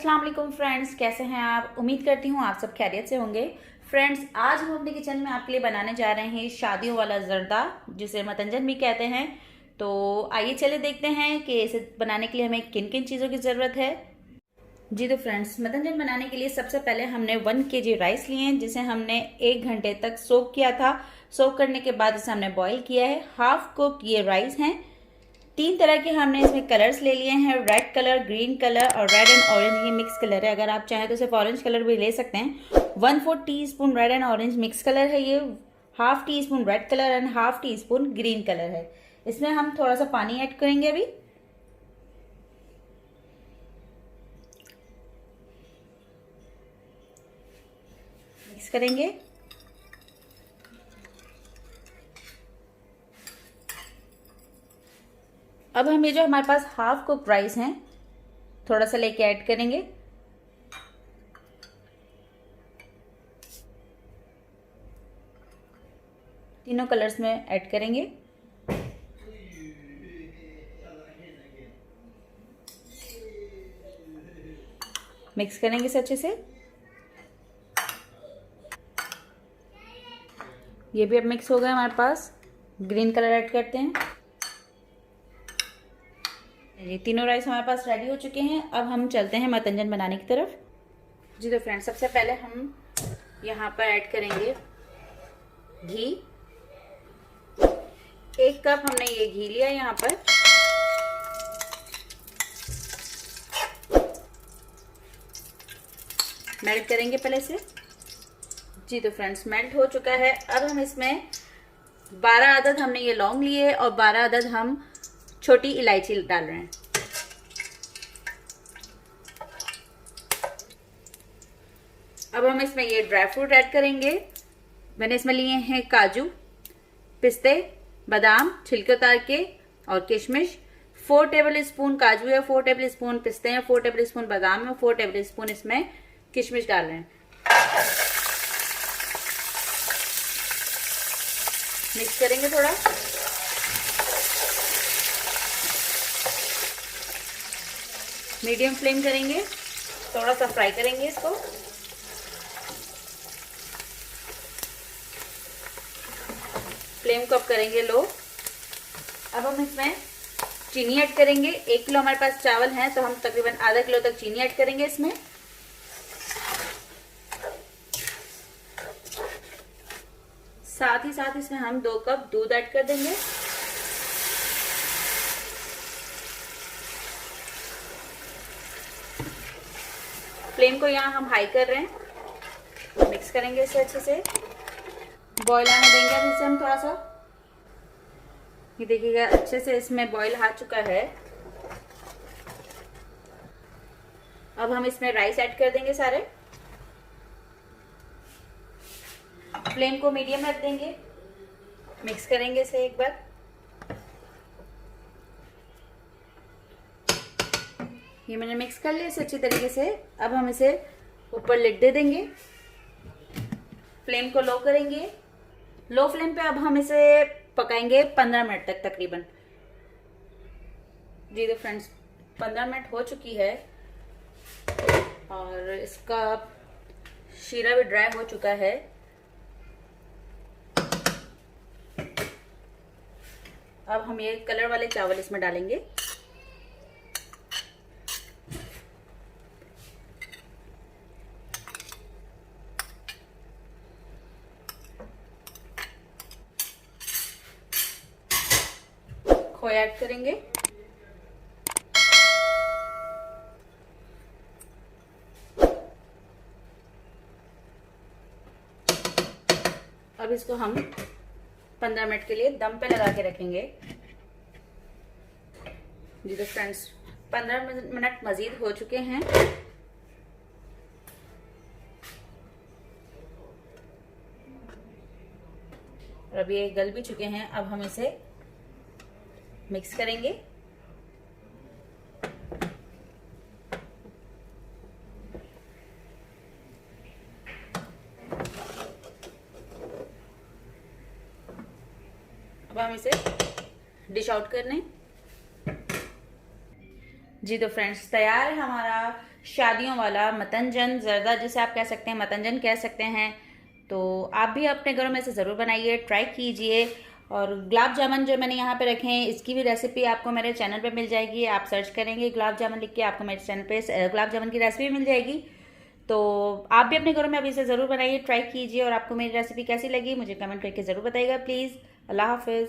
अस्सलाम वालेकुम फ्रेंड्स, कैसे हैं आप। उम्मीद करती हूँ आप सब खैरियत से होंगे। फ्रेंड्स, आज हम अपने किचन में आपके लिए बनाने जा रहे हैं शादियों वाला जर्दा, जिसे मतंजन भी कहते हैं। तो आइए चले देखते हैं कि इसे बनाने के लिए हमें किन किन चीज़ों की ज़रूरत है। जी तो फ्रेंड्स, मतंजन बनाने के लिए सबसे पहले हमने 1 kg राइस लिए हैं, जिसे हमने 1 घंटे तक सोक किया था। सोक करने के बाद इसे हमने बॉईल किया है। हाफ कुक ये राइस हैं। 3 तरह के हमने इसमें कलर्स ले लिए हैं, रेड कलर, ग्रीन कलर और रेड एंड ऑरेंज। ये मिक्स कलर है, अगर आप चाहें तो सिर्फ ऑरेंज कलर भी ले सकते हैं। 1/4 teaspoon red and orange mix colour है ये, half tea spoon red colour and half tea spoon green colour है। इसमें हम थोड़ा सा पानी ऐड करेंगे अभी। मिक्स करेंगे। अब हम ये जो हमारे पास हाफ कुक राइस हैं, थोड़ा सा लेके ऐड करेंगे। तीनों कलर्स में ऐड करेंगे। मिक्स करेंगे इसे अच्छे से। ये भी अब मिक्स हो गया हमारे पास। ग्रीन कलर ऐड करते हैं। ये तीनों राइस हमारे पास रेडी हो चुके हैं। अब हम चलते हैं मतंजन बनाने की तरफ। जी तो फ्रेंड्स, सबसे पहले हम यहाँ पर ऐड करेंगे घी। 1 कप हमने ये घी लिया यहाँ पर। मेल्ट करेंगे पहले से। जी तो फ्रेंड्स, मेल्ट हो चुका है। अब हम इसमें 12 अदद हमने ये लौंग लिए और 12 अदद हम छोटी इलायची डाल रहे हैं। अब हम इसमें ये ड्राई फ्रूट ऐड करेंगे। मैंने इसमें लिए हैं काजू, पिस्ते, बादाम छिलके उतार के और किशमिश। 4 टेबल स्पून काजू है, 4 टेबल स्पून पिस्ते हैं, 4 टेबल स्पून बादाम है, 4 टेबल स्पून इसमें किशमिश डाल रहे हैं। मिक्स करेंगे थोड़ा। मीडियम फ्लेम करेंगे, थोड़ा सा फ्राई करेंगे इसको। फ्लेम को अप करेंगे लो। अब हम इसमें चीनी ऐड करेंगे। 1 किलो हमारे पास चावल हैं, तो हम तकरीबन आधा किलो तक चीनी ऐड करेंगे इसमें। साथ ही साथ इसमें हम 2 कप दूध ऐड कर देंगे। फ्लेम को यहाँ हम हाई कर रहे हैं। मिक्स करेंगे इसे अच्छे से। बॉईल आने देंगे अब इसे हम थोड़ा सा। ये देखिएगा अच्छे से इसमें बॉईल आ चुका है। अब हम इसमें राइस ऐड कर देंगे सारे। फ्लेम को मीडियम रख देंगे। मिक्स करेंगे इसे एक बार। ये मैंने मिक्स कर लिया इसे अच्छी तरीके से। अब हम इसे ऊपर लिड दे देंगे। फ्लेम को लो करेंगे। लो फ्लेम पे अब हम इसे पकाएंगे 15 मिनट तक तकरीबन। जी तो फ्रेंड्स, 15 मिनट हो चुकी है और इसका शीरा भी ड्राई हो चुका है। अब हम ये कलर वाले चावल इसमें डालेंगे। खोया ऐड करेंगे। अब इसको हम 15 मिनट के लिए दम पे लगा के रखेंगे। जी तो फ्रेंड्स, 15 मिनट मजीद हो चुके हैं। और अब ये गल भी चुके हैं। अब हम इसे मिक्स करेंगे। अब हम इसे डिश आउट कर लें। जी तो फ्रेंड्स, तैयार है हमारा शादियों वाला मतंजन जर्दा, जिसे आप कह सकते हैं मतंजन कह सकते हैं। तो आप भी अपने घरों में से ज़रूर बनाइए, ट्राई कीजिए। और गुलाब जामुन जो मैंने यहाँ पे रखे हैं, इसकी भी रेसिपी आपको मेरे चैनल पे मिल जाएगी। आप सर्च करेंगे गुलाब जामुन लिख के, आपको मेरे चैनल पे गुलाब जामुन की रेसिपी मिल जाएगी। तो आप भी अपने घरों में अभी इसे ज़रूर बनाइए, ट्राई कीजिए। और आपको मेरी रेसिपी कैसी लगी मुझे कमेंट करके ज़रूर बताइएगा प्लीज़। अल्लाह हाफिज़।